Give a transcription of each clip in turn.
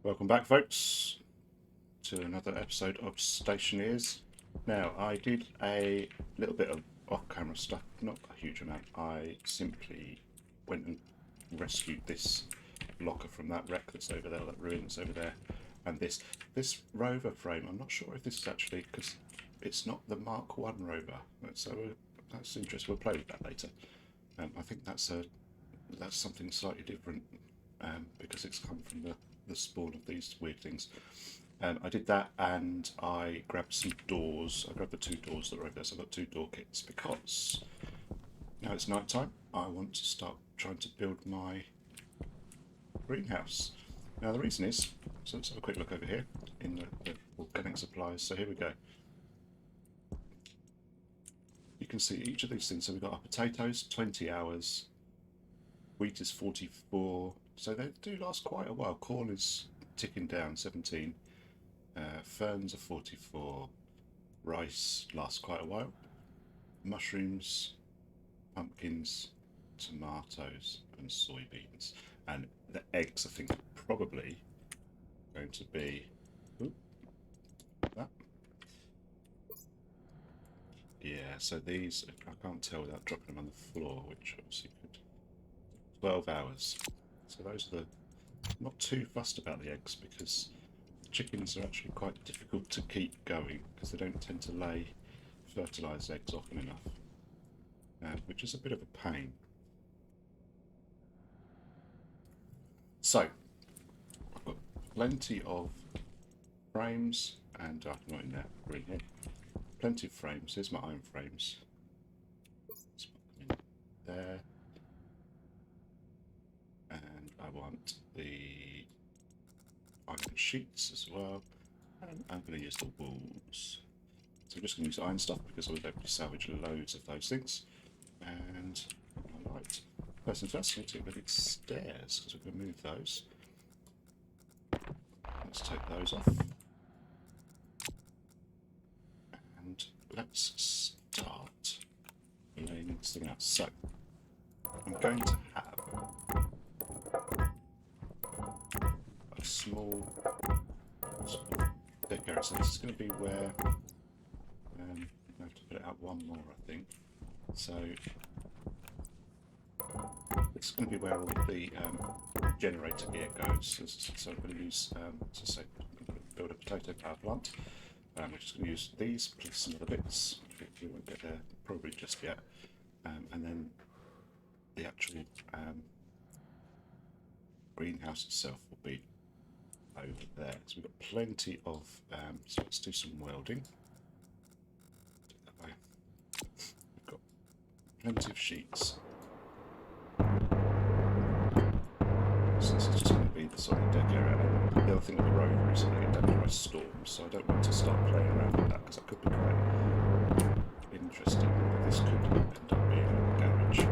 Welcome back, folks, to another episode of Stationeers. Now, I did a little bit of off-camera stuff, not a huge amount. I simply went and rescued this locker from that wreck that's over there, that ruin that's over there, and this rover frame. I'm not sure if this is actually, because it's not the Mark 1 rover, so that's interesting. We'll play with that later. I think that's something slightly different because it's come from the spawn of these weird things. I did that, and I grabbed some doors. I grabbed the two doors that are over there, so I've got two door kits because now it's night time. I want to start trying to build my greenhouse. Now the reason is, so let's have a quick look over here in the organic supplies. So here we go. You can see each of these things. So we've got our potatoes, 20 hours. Wheat is 44. So they do last quite a while. Corn is ticking down, 17. Ferns are 44. Rice lasts quite a while. Mushrooms, pumpkins, tomatoes, and soybeans. And the eggs, I think, are probably going to be that. Yeah, so these, I can't tell without dropping them on the floor, which obviously could. 12 hours. So those are the, not too fussed about the eggs because chickens are actually quite difficult to keep going because they don't tend to lay fertilised eggs often enough, which is a bit of a pain. So I've got plenty of frames, and not in there, we're in here. Plenty of frames. Here's my iron frames. Let's put them in there. And I want the iron sheets as well, and I'm going to use the walls. So I'm just going to use iron stuff because I was able to salvage loads of those things. And alright, first things first, let's get rid of these stairs because we're going to move those. Let's take those off. And let's start laying this thing out. So I'm going to have a small deck area. So this is going to be where I have to put it out one more, I think. So this is going to be where all the generator gear goes. So I'm going to use, as I say, I'm going to build a potato power plant. We're just going to use these plus some other bits. We won't get there probably just yet. And then the actual greenhouse itself will be over there. So we've got plenty of, so let's do some welding. Do it that way. We've got plenty of sheets. So this is just going to be the sort of deck area. And the other thing with the rover is that they get damaged by storms, so I don't want to start playing around with that because that could be quite interesting. But this could end up being a garage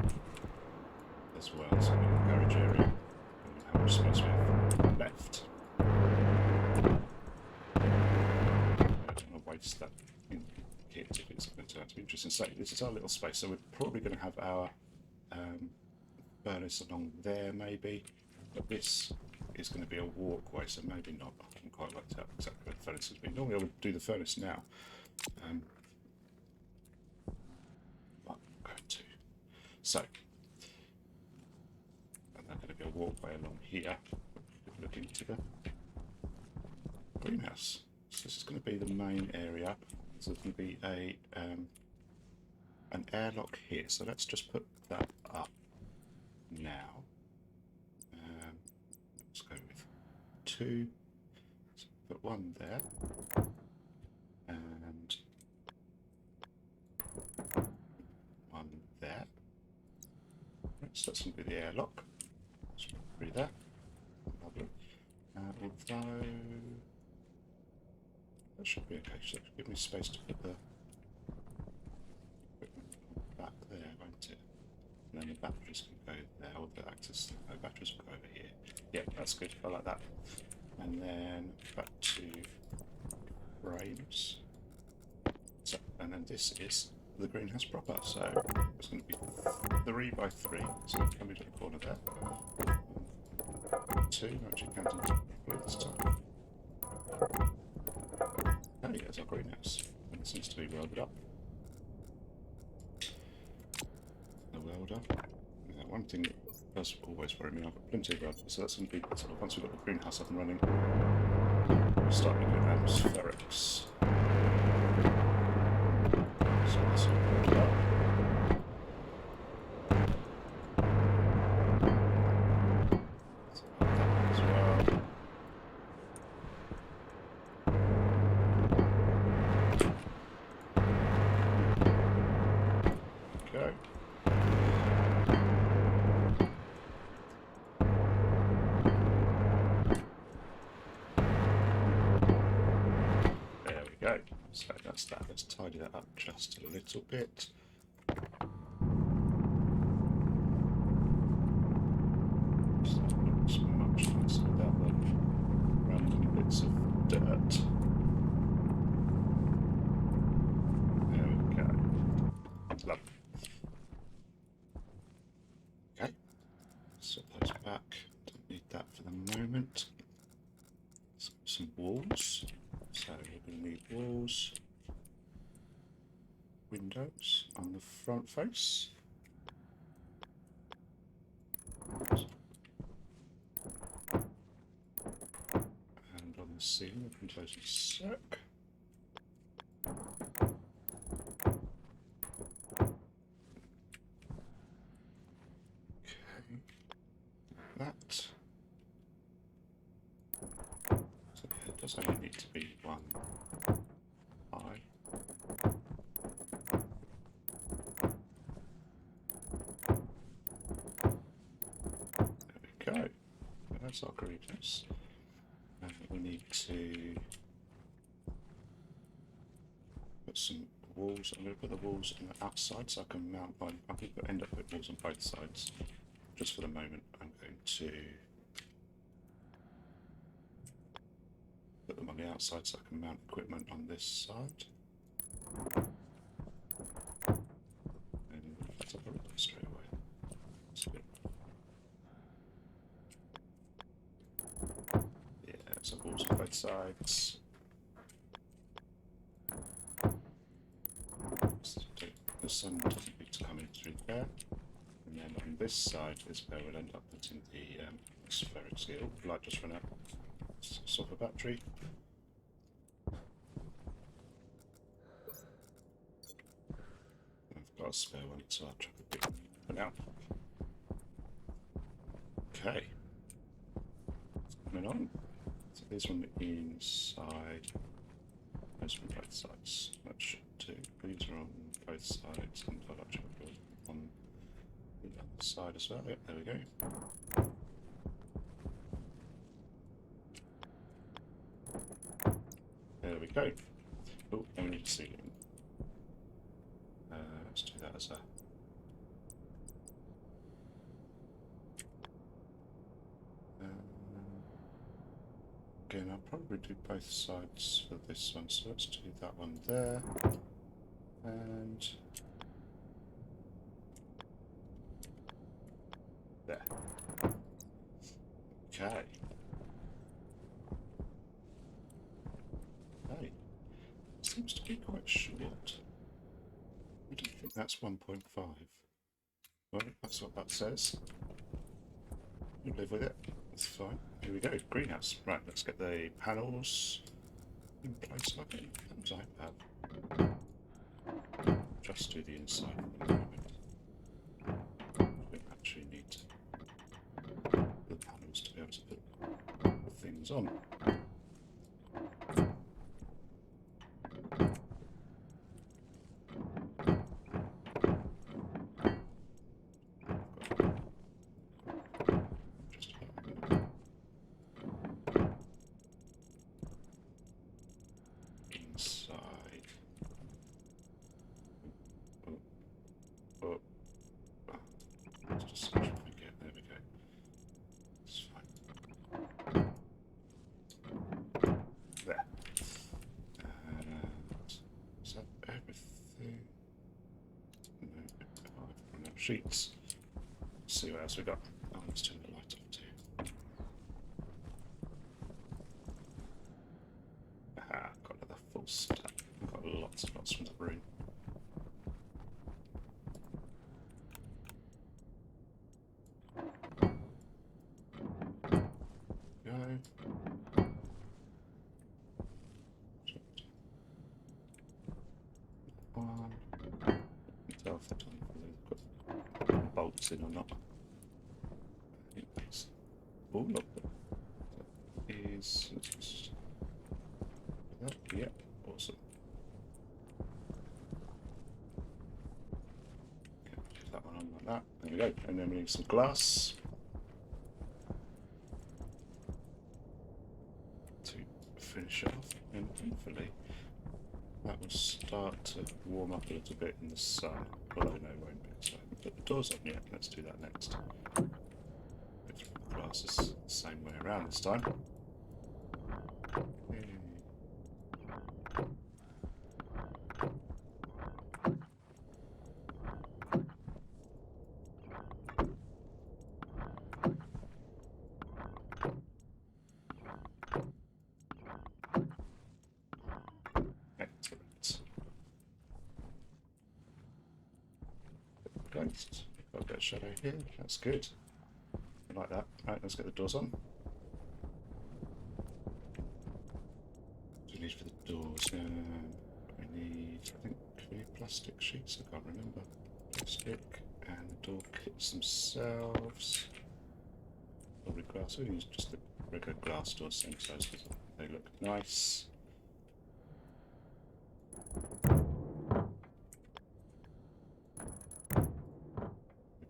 as well. So in the garage area, how much space we have left. I don't want to waste that in kit if it's going to turn out to be interesting. So this is our little space. So we're probably going to have our furnace along there maybe, but this is going to be a walkway, so maybe not. I haven't quite worked out exactly where the furnace is. Normally I would do the furnace now. But I'm going to. So, and there's going to be a walkway along here. Look into the greenhouse. So this is going to be the main area. So there's going to be a an airlock here. So let's just put that up now. Let's go with 2. So put 1 there, and 1 there. So that's going to be the airlock. Let's put 3 there. Lovely. Although that should be okay. So give me space to put the equipment back there, won't it? And then the batteries can go there, or the access, no, batteries will go over here. Yeah, that's good, I like that. And then back to frames. So, and then this is the greenhouse proper. So it's going to be 3 by 3. So coming to the corner there. 2, actually counting properly this time. be welded up. The welder. Yeah, one thing that does always worry me, I've got plenty of welders, so that's going to be sort of, once we've got the greenhouse up and running, we'll start looking at atmospherics. So that's all welded up. So that one as well. Go. There we go. So that's that. Let's tidy that up just a little bit. So that looks much nicer without the random bits of dirt. There we go. Lovely. Okay. Swap those back. Don't need that for the moment. Some walls. So we're going to need walls, windows on the front face. And on the ceiling, we can close a sec. Okay. That. So it does only need to be one eye. There we go. That's our greenhouse. And we need to put some walls. I'm going to put the walls on the outside so I can mount on. I think we'll end up with walls on both sides. Just for the moment, I'm going to put them on the outside so I can mount equipment on this side. And that's up a window straight away. That's good. Yeah, so walls on both sides. So the sun doesn't need to come in through there. And then on this side is where we'll end up putting the atmospheric seal. Light just run out. Swap a battery. I've got a spare one, so I'll chuck a bit for now. Okay. What's going on? So these on the inside. Those from both sides. That should do. These are on both sides, and I'll actually put on the other side as well. Yep, there we go. There we go. Oh, and we need a ceiling. Let's do that as a... Again, I'll probably do both sides for this one, so let's do that one there. And... there. Okay. Hey. Seems to be quite short. I don't think that's 1.5. Well, that's what that says. You live with it. That's fine. Here we go. Greenhouse. Right, let's get the panels in place. Okay, that was iPad. Just do the inside for the moment. We actually need the panels to be able to put things on. Sheets. Let's see what else we got. Oh, let's turn the light off too. Aha, got another full stack. I've got lots and lots from the One. Tell if they've got bolts in or not. I think that's all of them. Is that? Yep, awesome. Put that one on like that. There we go. And then we need some glass to finish it off, and hopefully that will start to warm up a little bit in the sun. Although no, it won't be. So put the doors on yet. Let's do that next. Hopefully the glass is the same way around this time. Excellent. Ghost. Got a bit of shadow here. That's good. I like that. Right, let's get the doors on. What do we need for the doors? We need, I think, we need plastic sheets. I can't remember. Plastic and the door kits themselves. Probably glass. We use just the regular glass doors, same size because they look nice.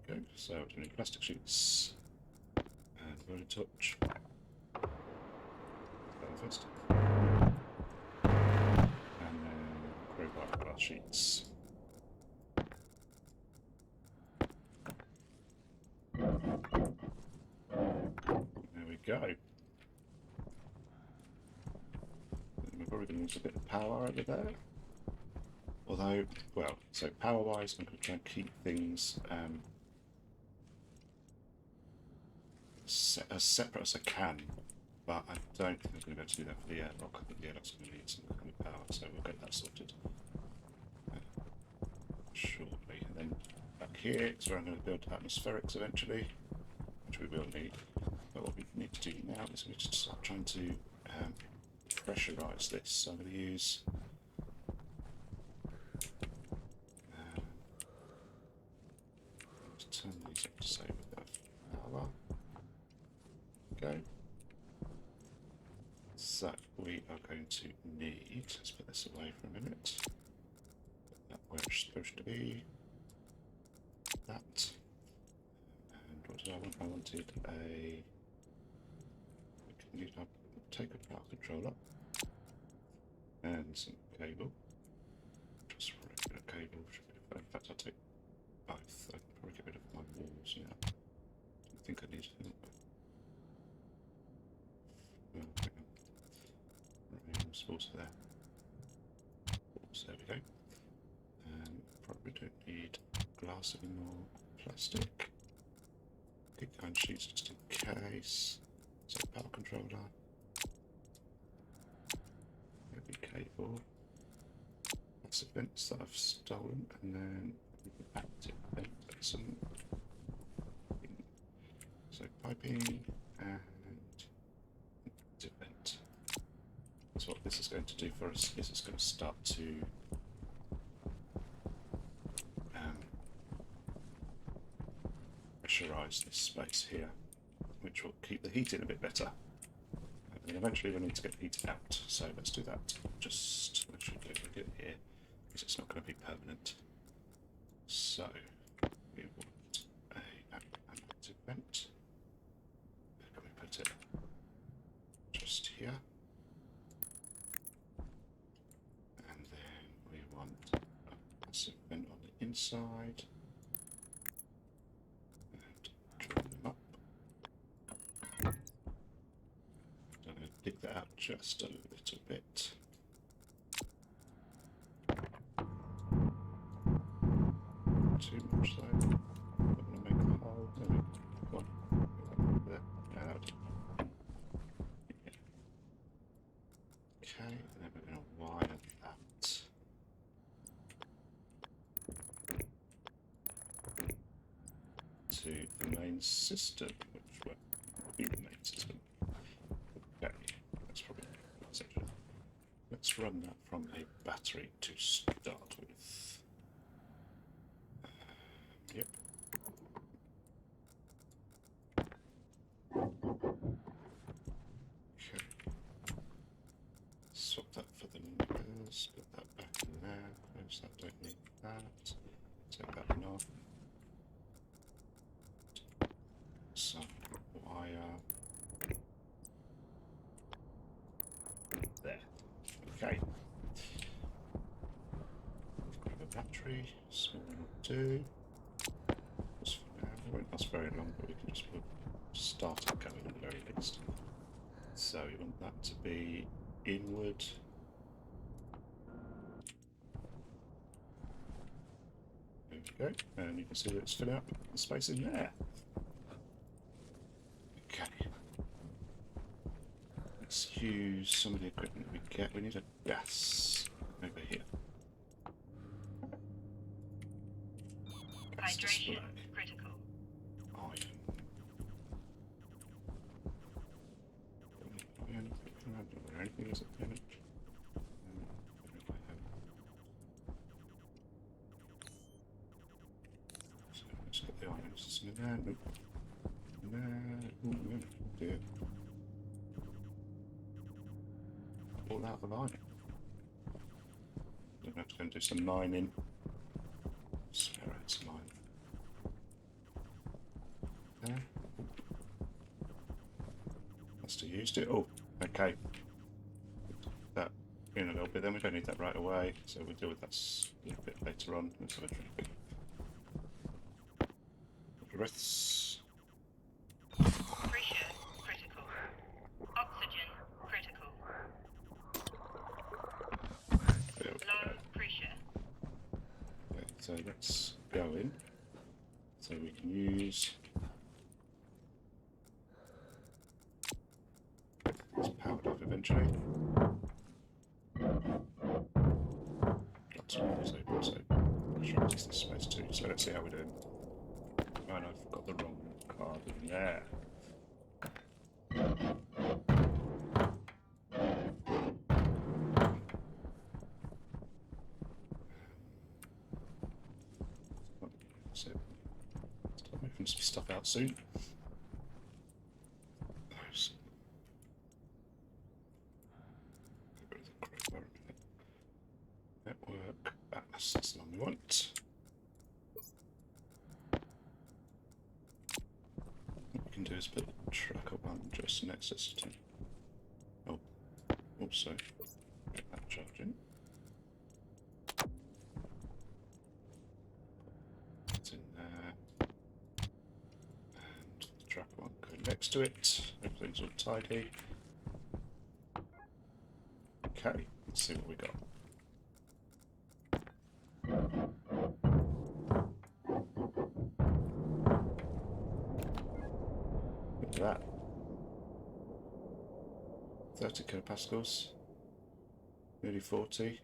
Okay, so we need plastic sheets and Woody Touch. First. And then crowbar glass sheets. There we go. And we're probably going to use a bit of power over there. Although, well, so power-wise, I'm going to try and keep things as separate as I can, but I don't think I'm going to be able to do that for the airlock. I think the airlock's going to need some kind of power, so we'll get that sorted shortly. And then back here is where I'm going to build atmospherics eventually, which we will need. But what we need to do now is we need to start trying to pressurise this. So I'm going to use turn these up to save a bit of power. Go. So we are going to need, let's put this away for a minute. Put that where it's supposed to be. That. And what did I want? I wanted a, I'll take a power controller and some cable. Just regular cable. In fact, I'll take both. I can probably get rid of my walls now. I think I need to. Well, hang on. Right, walls there. Walls, there we go. Probably don't need glass anymore. Plastic. Keep going sheets just in case. So power controller. Maybe cable. Massive vents that I've stolen, and then active vent some. So piping and active vent. So what this is going to do for us is it's going to start to pressurise this space here, which will keep the heat in a bit better. And eventually we'll need to get the heat out, so let's do that. Just make sure we do it here, because it's not going to be permanent. So we want an active vent. Where can we put it? Just here. And then we want a passive vent on the inside. Dig that out just a little bit. Too much though. I'm going to make a hole. There we go. Come on. There. Now that would. Yeah. Okay, and then we're going to wire that to the main system, which will be the main system. let's run that from a battery to start with. Yep. Okay. Swap that for the numbers, put that back in there. Close that, don't need that. Take that off. Some wire. There. Okay. Grab a battery, small one will do. Just for now, it won't last very long, but we can just start it going at the very least. So we want that to be inward. There we go, and you can see that it's filling up the space in there. Okay. Let's use some of the equipment that we get. We need a gas over here. Gas display. Hydration critical. Iron. Anything is at the moment? So let's get the iron. Is this in there? Nope. No. Oh, dear. All out of iron. I'm going to have to go and do some mining. Spare out some iron. There. Must have used it. Oh, okay. That in a little bit, then we don't need that right away, so we'll deal with that a little bit later on. Let's have a drink. Breaths. Pressure critical. Oxygen critical. There we go. Low pressure. Okay, so let's go in. So we can use. It's powered off eventually. Lots of windows open, so pressurizes this space too. So let's see how we're doing. And I've got the wrong card in there. So start moving some stuff out soon. Nice. Get rid of the crowbar in a minute. Network atlas, that's the one we want. What we can do is put the tracker one just next to us. Oh, also get that charging. It's in there. And the tracker one go next to it. Everything's all tidy. Okay, let's see what we got. Look at that. 30 kilopascals. Nearly 40.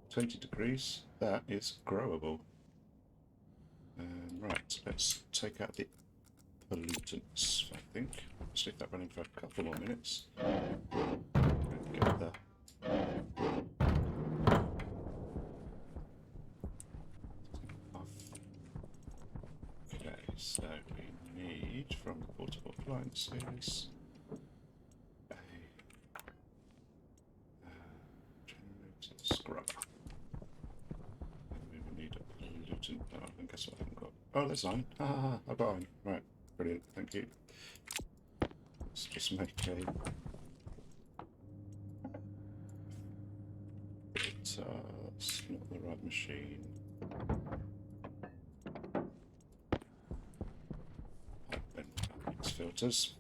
20 degrees. That is growable. Right, let's take out the pollutants, I think. Let's leave that running for a couple more minutes. And get the off. Okay, so we need from the portable appliances a generator scrubber. And we will need a pollutant. Oh, and guess what I haven't got? Oh, there's iron. Ah, I've got iron. Right, brilliant, thank you. Let's just make a it's not the right machine. These filters.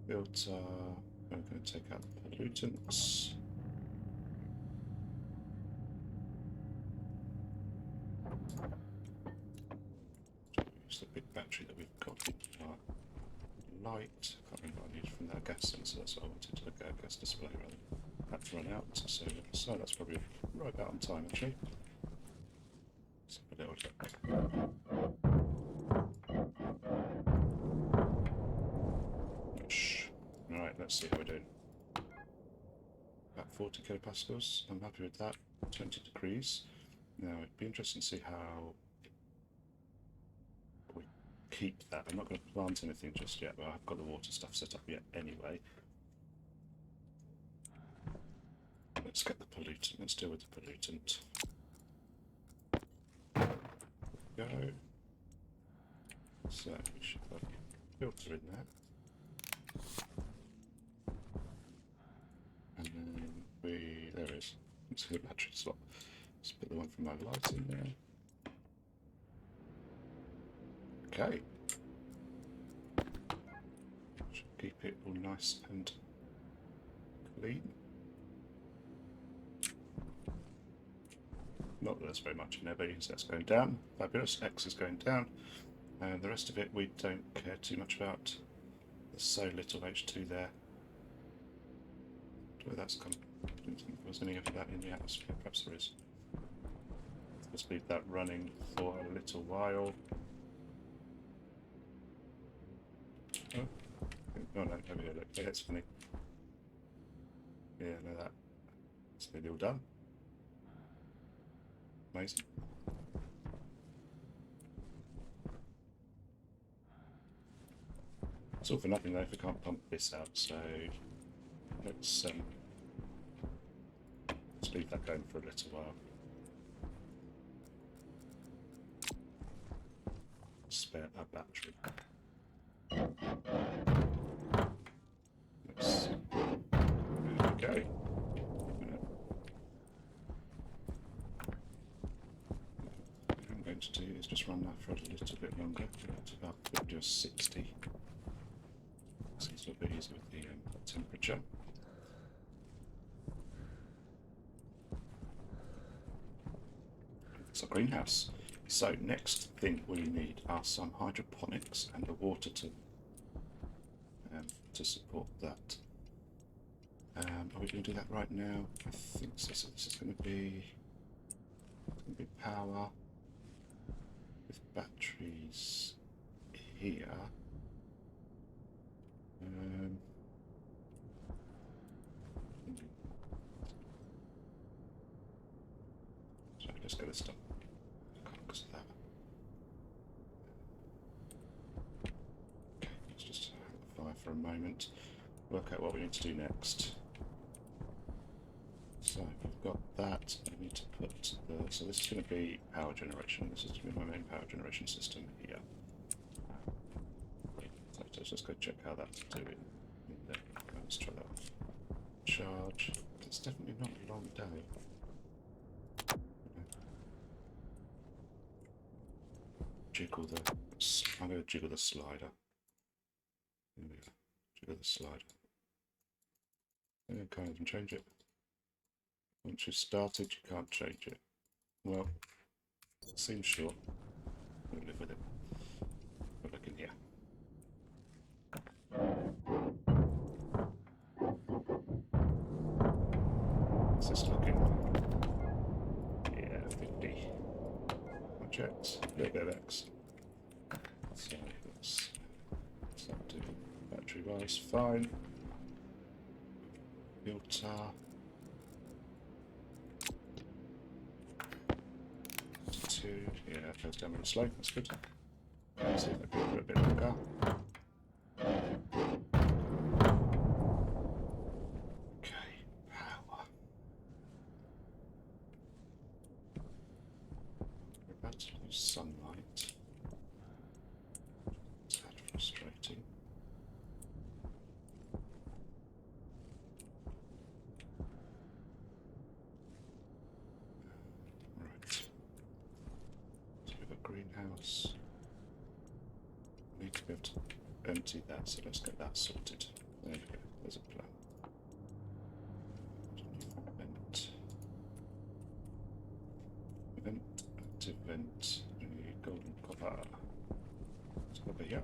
Filter. I'm going to take out the pollutants. Use the big battery that we've got in our light. I can't remember what I needed from that gas sensor, that's what I wanted to look at, gas display rather. That's run out, so that's probably right about on time actually. Let's have a little look. Right, let's see how we're doing. about 40 kilopascals. I'm happy with that. 20 degrees. Now it'd be interesting to see how we keep that. I'm not going to plant anything just yet, but I've got the water stuff set up yet anyway. Let's get the pollutant. Let's deal with the pollutant. Go. So we should have a filter in there. And then there it is. Let's see the battery slot. Let's put the one from my light in there. Okay. Should keep it all nice and clean. Not that there's very much in there, but you can see that's going down. Fabulous. X is going down. And the rest of it we don't care too much about. There's so little H2 there. Where that's come. I don't think there was any of that in the atmosphere. Perhaps there is. Let's leave that running for a little while. Oh, no, over here, look. Yeah, that's funny. Yeah, no, that's nearly all done. Amazing. It's all for nothing though if we can't pump this out, so let's leave that going for a little while. Spare a battery. There we go. What I'm going to do is just run that for a little bit longer, to about 50 or 60. So it's a little bit easier with the temperature. It's a greenhouse. So next thing we need are some hydroponics and the water to support that. Are we going to do that right now? I think so. So this is going to be power with batteries here. So let's get this done. Because of that. Okay, let's just hang fire for a moment. Work out what we need to do next. So we've got that. I need to put the. So this is going to be power generation. This is going to be my main power generation system here. So let's just go check how that's doing. Let's try that. Charge. It's definitely not a long day. Jiggle the. I'm going to jiggle the slider. There we go. Jiggle the slider. And can't even change it. Once you've started, you can't change it. Well, it seems short. We'll live with it. But look in here. What's this looking? Yeah, 50. Project, a little bit of X. So let's do battery wise, fine. Filter. Yeah, it goes down really slow, that's good. Let's see if I can do it a bit longer. Okay, power. We're about to lose sunlight. It's that frustrating. Greenhouse. We need to be able to empty that, so let's get that sorted. There we go, there's a plan. Vent to vent. We need golden copper. It's over here.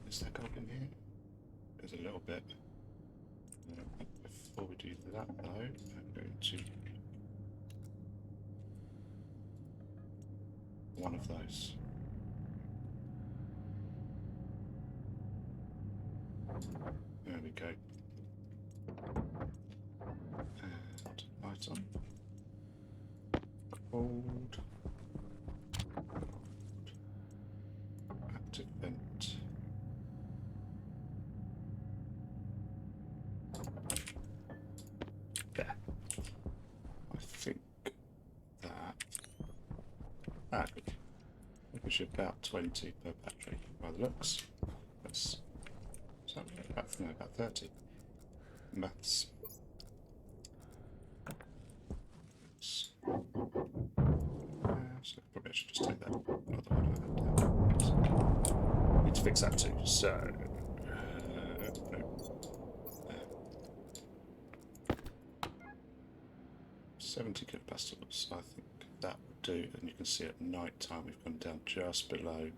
Is there gold in here? There's a little bit. Before we do that though, I'm going to one of those. There we go. And light on. Cold. Active vent. There. I think that. Good. It gives you about 20 per battery by the looks. That's about 30. Maths. So probably I should just take that other one down. Need to fix that too. So no. 70 capacitors. I think that would do, and you can see at night time we've gone down just below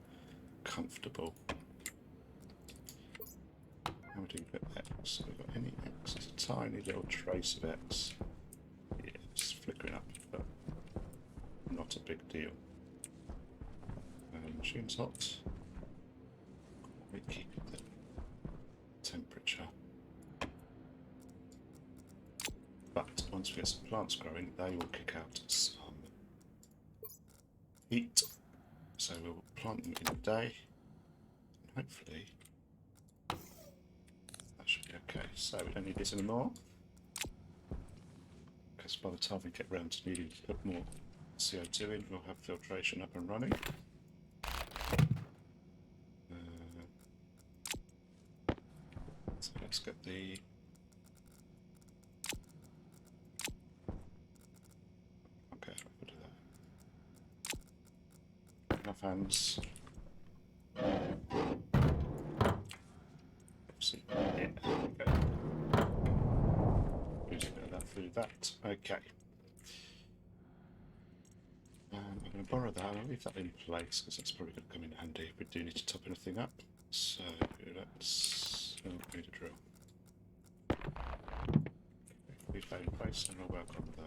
comfortable. How we do with X? Have we got any X? It's a tiny little trace of X. Yeah, it's flickering up, but not a big deal. Machine's hot. We keep the temperature. But once we get some plants growing, they will kick out some heat. So we'll plant them in a day, and hopefully that should be okay. So we don't need this anymore, because by the time we get round to needing to put more CO2 in, we'll have filtration up and running. So let's get the we'll do that. Enough hands. See, yeah, okay. Use a bit of that through that. Okay. I'm going to borrow that and I'll leave that in place because that's probably going to come in handy if we do need to top anything up. So let's need a drill. Leave that in place and we'll work on the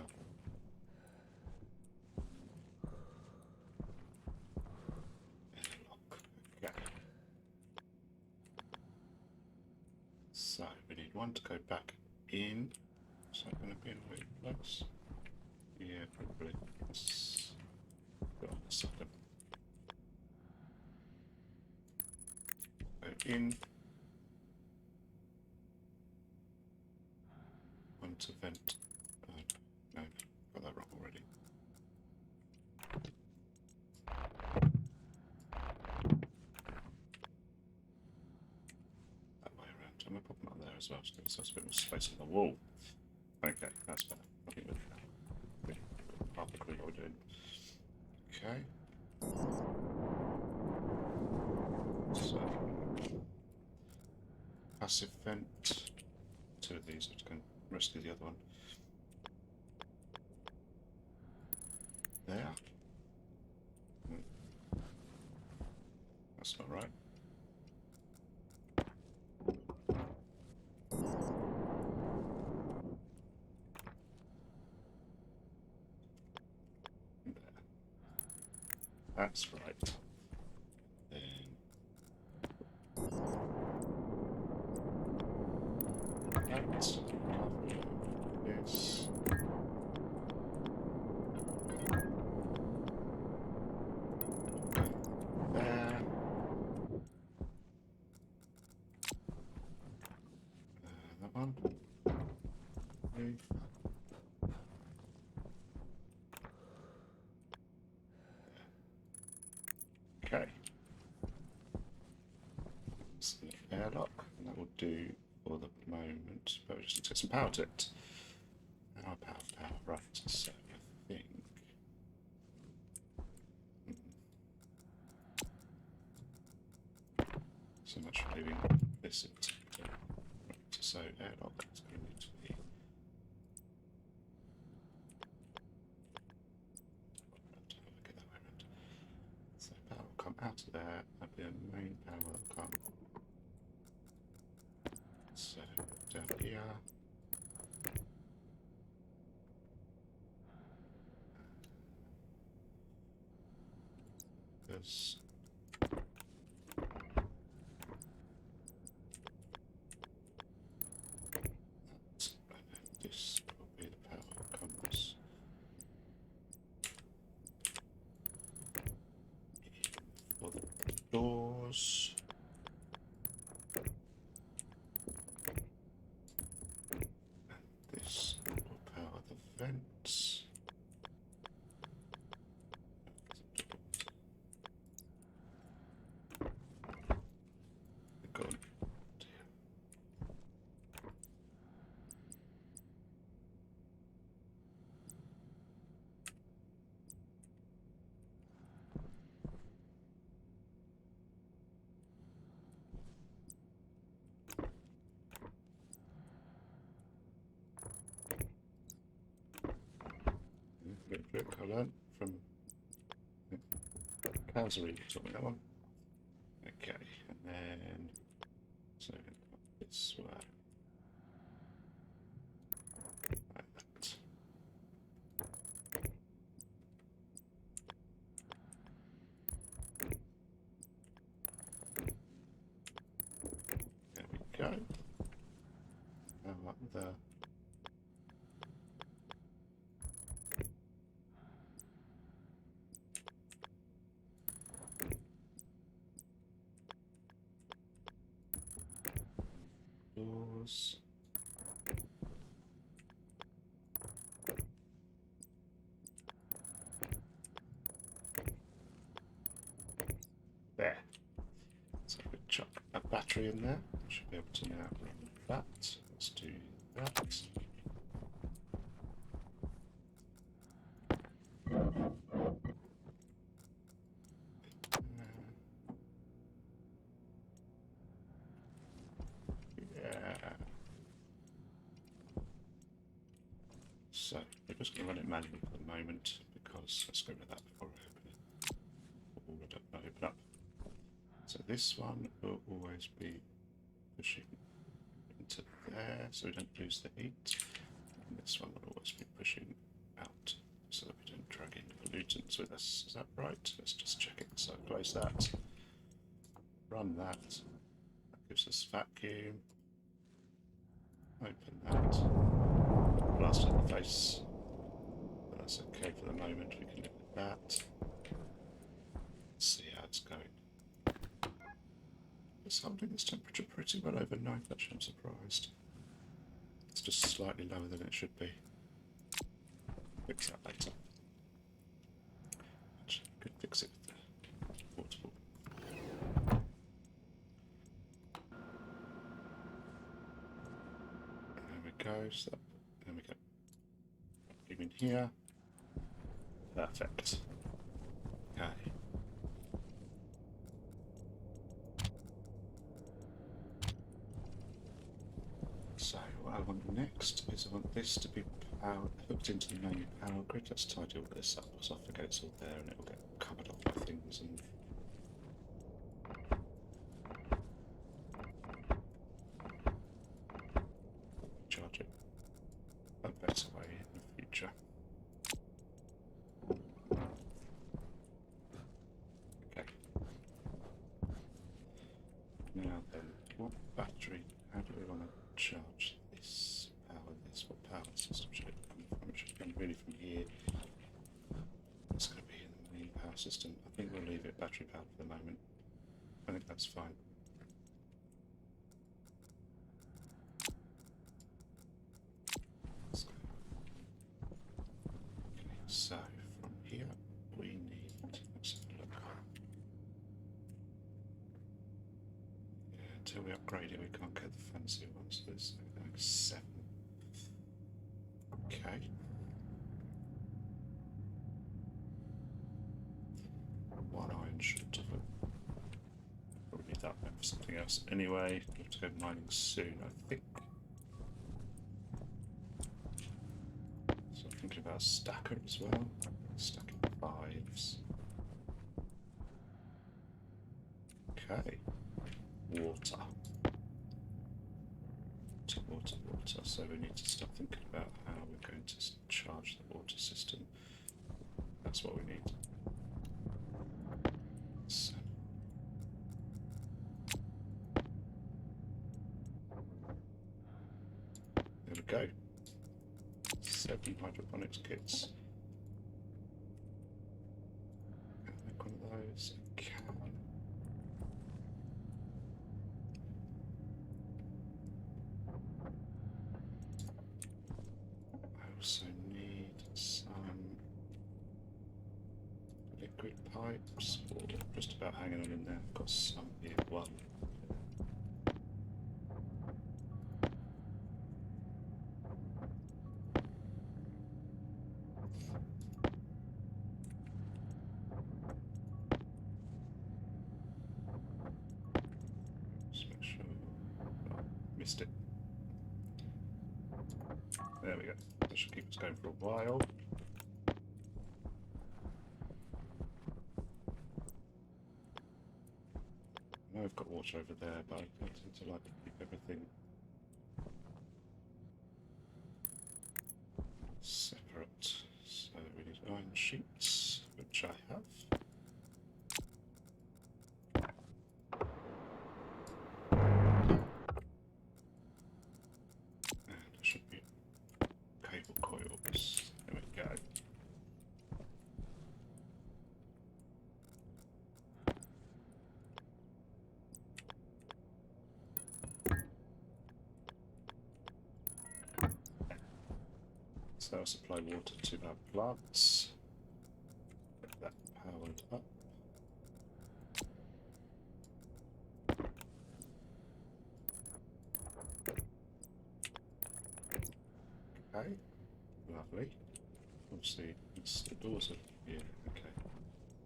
airlock. Okay. So we need one to go back in. Is that going to be in the right place? Yeah, probably. Let's go on a second. Go in. One to vent. No, got that wrong already. That way around. I'm going to pop them up there as well, so there's a bit more space on the wall. Okay, that's better. I think we're half agree what we're doing. Okay. So, passive vent. Two of these, let's go and rescue the other one. There. That's not right. There. That's right. Then that. Yes. There. That one. Okay. It's the airlock, and that will do for the moment, but we just need to get some power to it. Power, right, so I think... So much for leaving this in particular. Right, so airlock is going to need to be... Get that way around. So power will come out of there, that'll be a main power that will come. So down here. There's this will be the power that comes for the doors. And this will power the vents. Gone. Good trick I learned from Cowsery, something that one. Okay, and then so this way. Like that. There we go. Now up the doors. There. So we chuck a battery in there. Should be able to now run that. Let's do that. Yeah. So we're just going to run it manually for the moment because let's go with that before I open it. Or I don't open up. So this one will always be pushing into there so we don't lose the heat. And this one will always be pushing out so that we don't drag in pollutants with us. Is that right? Let's just check it. So close that. Run that. That gives us vacuum. Open that. Blast in the face. But that's okay for the moment. We can live with that. Let's see how it's going. It's holding this temperature pretty well overnight, actually. I'm surprised. It's just slightly lower than it should be. Fix that later. Actually, could fix it with the portable. There we go. So there we go. Give in here. Perfect. Okay. So what I want next is I want this to be hooked into the main power grid. Let's tidy all this up so I forget it's all there and it will get covered up by things and charge it a better way in the future. Okay. Now then, what battery? How do we want to charge this? Power this? What power system should it come from? It should come really from here. It's going to be in the main power system. I think we'll leave it battery powered for the moment. I think that's fine. Let's go. Okay, so from here we need. Let's have a look. Yeah, until we upgrade it, we can't get the fancy ones. So there's like 7. Okay. One iron short of it. Probably need that for something else. Anyway, we have to go mining soon, I think. So I'm thinking about a stacker as well. Stacking 5s. Okay. Water. Water. So we need to start thinking about how we're going to charge the water system. That's what we need. So. There we go. 7 hydroponics kits. Can I make one of those? I can. I also need some liquid pipes, or just about hanging on in there. I've got some here. One. Just make sure. Oh, missed it. There we go. That should keep us going for a while. I know I've got water over there, but I tend to like to keep everything separate. So we need iron sheets, which I have. And there should be cable coils. There we go. So I'll supply water to our plants. Get that powered up. Okay, lovely. Obviously, the doors are here. Okay,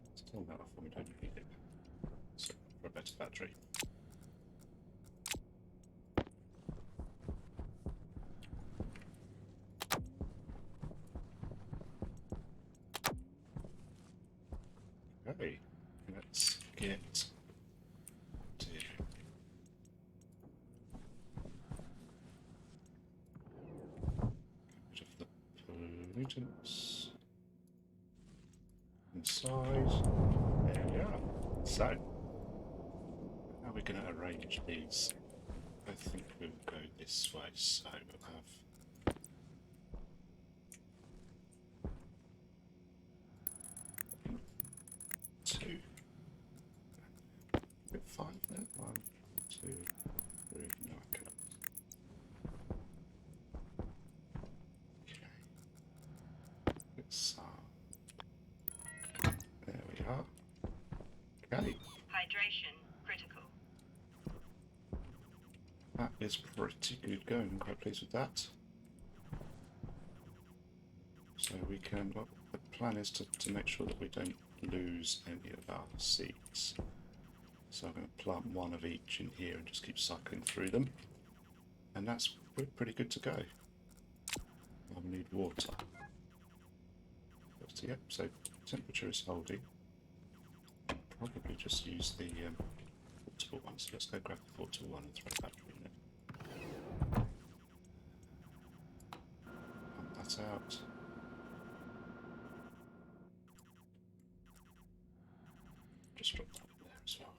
let's turn that off when we don't need it. So, for a better battery. Okay, let's get to rid of the pollutants inside. There we are. So, how are we going to arrange these? I think we'll go this way. So we'll have two. Bit 5 there. 1, 2, 3. No, I can't. Okay. Bit some. There we are. Okay. Hydration critical. That is pretty good going. I'm quite pleased with that. So we can. Well, the plan is to make sure that we don't lose any of our seeds. So I'm going to plant one of each in here and just keep cycling through them. And that's pretty good to go. I'll need water. So, yep, so temperature is holding. Probably just use the portable one. So let's go grab the portable one and throw a battery in it. Pump that out. Just drop that in there as well.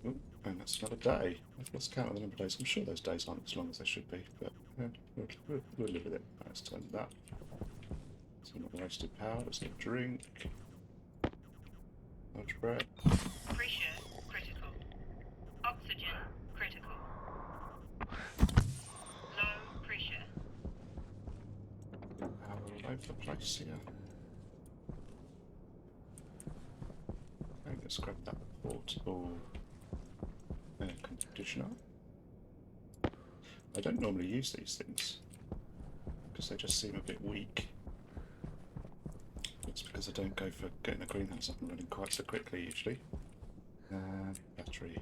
Ooh, and that's another day. I've lost count of the number of days. I'm sure those days aren't as long as they should be, but yeah, we'll live with it. Let's turn that. So not wasted power. Let's get a drink. Large bread. Pressure critical. Oxygen critical. Low pressure. Power all over the place here. Okay, let's grab that portable air conditioner. I don't normally use these things because they just seem a bit weak. It's because I don't go for getting a greenhouse up and running quite so quickly usually. Battery.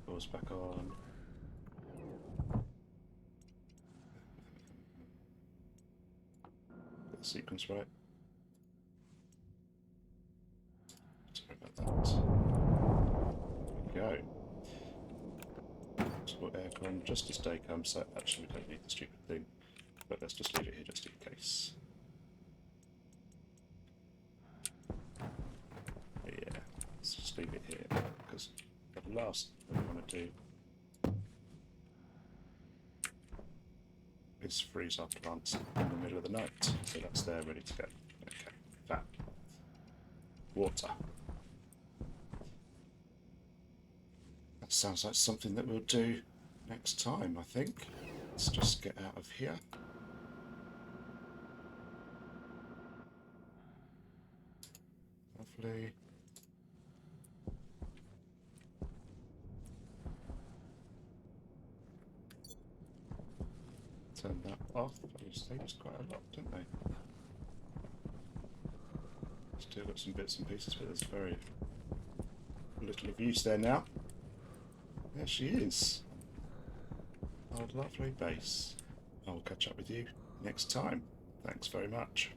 Doors back on. Get the sequence right. Sorry about that. There we go. Aircon just as day comes. So actually, we don't need the stupid thing, but let's just leave it here just in case. leave it here because the last thing I want to do is freeze our plants in the middle of the night. So that's there ready to go. Okay, that. Water. That sounds like something that we'll do next time, I think. Let's just get out of here. Lovely. Turn that off. They used quite a lot, didn't they? Still got some bits and pieces, but there's very little of use there now. There she is. Our lovely base. I'll catch up with you next time. Thanks very much.